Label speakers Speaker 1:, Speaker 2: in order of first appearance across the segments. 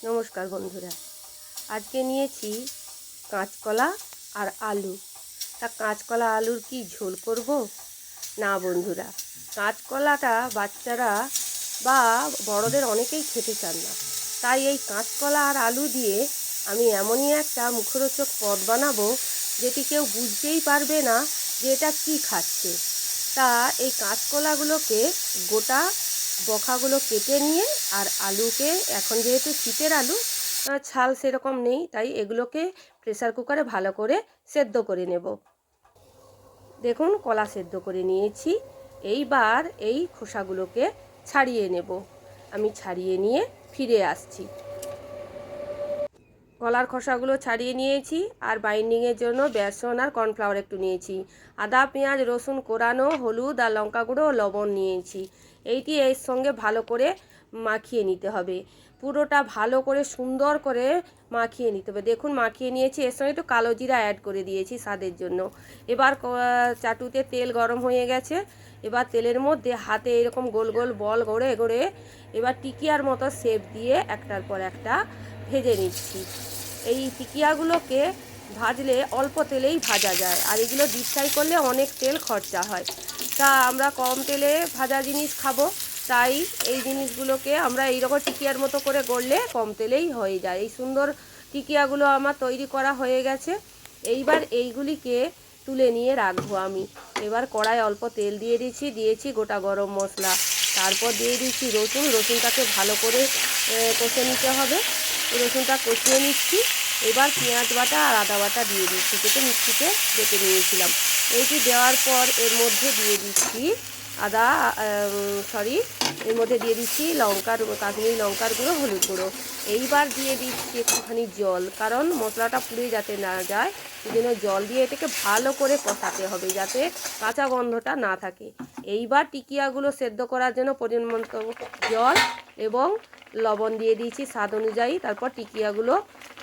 Speaker 1: নমস্কার বন্ধুরা, আজকে নিয়েছি কাঁচকলা আর আলু। তা কাঁচকলা আলুর কি ঝোল করব? না বন্ধুরা, কাঁচকলাটা বাচ্চারা বা বড়দের অনেকেই খেতে চান না। তাই এই কাঁচকলা আর আলু দিয়ে আমি এমনই একটা মুখরোচক পদ বানাবো যেটি কেউ বুঝতেই পারবে না যে এটা কী খাচ্ছে। তা এই কাঁচকলাগুলোকে গোটা বখাগুলো কেটে নিয়ে আর আলুকে, এখন যেহেতু শীতের আলু, ছাল সেরকম নেই, তাই এগুলোকে প্রেসার কুকারে ভালো করে সেদ্ধ করে নেব। দেখুন, কলা সেদ্ধ করে নিয়েছি। এইবার এই খোসাগুলোকে ছাড়িয়ে নেব। আমি ছাড়িয়ে নিয়ে ফিরে আসছি। কলার খোসাগুলো ছাড়িয়ে নিয়েছি আর বাইন্ডিংয়ের জন্য বেসন আর কর্নফ্লাওয়ার একটু নিয়েছি। আদা, পেঁয়াজ, রসুন কোরানো, হলুদ আর লঙ্কা গুঁড়ো ও লবণ নিয়েছি। এইটি এর সঙ্গে ভালো করে মাখিয়ে নিতে হবে। পুরোটা ভালো করে সুন্দর করে মাখিয়ে নিতে হবে। দেখুন, মাখিয়ে নিয়েছি। এর সঙ্গে একটু কালো জিরা অ্যাড করে দিয়েছি স্বাদের জন্য। এবার চাটুতে তেল গরম হয়ে গেছে। এবার তেলের মধ্যে হাতে এরকম গোল গোল বল গড়ে গড়ে এবার টিকিয়ার মতো শেপ দিয়ে একটার পর একটা ভেজে নিচ্ছি। এই টিকিয়াগুলোকে ভাজলে অল্প তেলেই ভাজা যায়, আর এগুলো ডিপ ফ্রাই করলে অনেক তেল খরচা হয়। তা আমরা কম তেলে ভাজা জিনিস খাবো, তাই এই জিনিসগুলোকে আমরা এইরকম টিকিয়ার মতো করে গড়লে কম তেলেই হয়ে যায়। এই সুন্দর টিকিয়াগুলো আমার তৈরি করা হয়ে গেছে। এইবার এইগুলিকে তুলে নিয়ে রাখবো আমি। এবার কড়ায় অল্প তেল দিয়েছি গোটা গরম মশলা, তারপর দিয়ে দিচ্ছি রসুনটাকে ভালো করে কষে নিতে হবে। রসুনটা কষিয়ে নিচ্ছি। এবার পেঁয়াজ বাটা আর আদা বাটা দিয়ে দিচ্ছি, যেটা মিক্সিতে বেটে নিয়েছিলাম। এইটি দেওয়ার পর এর মধ্যে দিয়ে দিচ্ছি এর মধ্যে দিয়ে দিচ্ছি কাশ্মীরি লঙ্কার গুঁড়ো, হলুদ গুঁড়ো। এইবার দিয়ে দিচ্ছি একটুখানি জল, কারণ মশলাটা পুড়ে যাতে না যায়, সেই জন্য জল দিয়ে এটাকে ভালো করে কষাতে হবে যাতে কাঁচা গন্ধটা না থাকে। এইবার টিকিয়াগুলো সেদ্ধ করার জন্য পরিমাণ মতো জল এবং লবণ দিয়ে দিয়েছি স্বাদ অনুযায়ী। তারপর টিকিয়াগুলো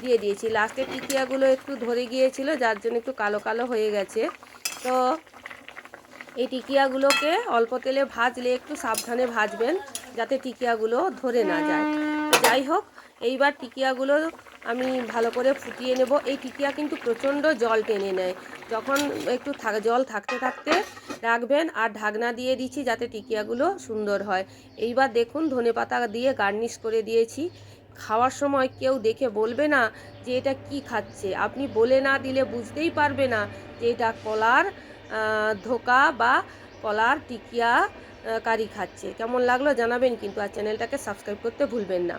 Speaker 1: দিয়ে দিয়েছি। লাস্টে টিকিয়াগুলো একটু ধরে গিয়েছিল, যার জন্য একটু কালো কালো হয়ে গেছে। তো এই টিকিয়াগুলোকে অল্প তেলে ভাজলে একটু সাবধানে ভাজবেন যাতে টিকিয়াগুলো ধরে না যায়। যাই হোক, এইবার টিকিয়াগুলো আমি ভালো করে ফুটিয়ে নেব। এই টিকিয়া কিন্তু প্রচণ্ড জল টেনে নেয়। যখন একটু জল থাকতে থাকতে রাখবেন, আর ঢাকনা দিয়ে দিচ্ছি যাতে টিকিয়াগুলো সুন্দর হয়। এইবার দেখুন, ধনেপাতা দিয়ে গার্নিশ করে দিয়েছি। খাওয়ার সময় কেউ দেখে বলবে না যে এটা কি খাচ্ছে। আপনি বলে না দিলে বুঝতেই পারবে না যে এটা কলার ধোকা বা কলার টিকিয়া কারি খাচ্ছে। কেমন লাগলো জানাবেন কিন্তু, আর চ্যানেলটাকে সাবস্ক্রাইব করতে ভুলবেন না।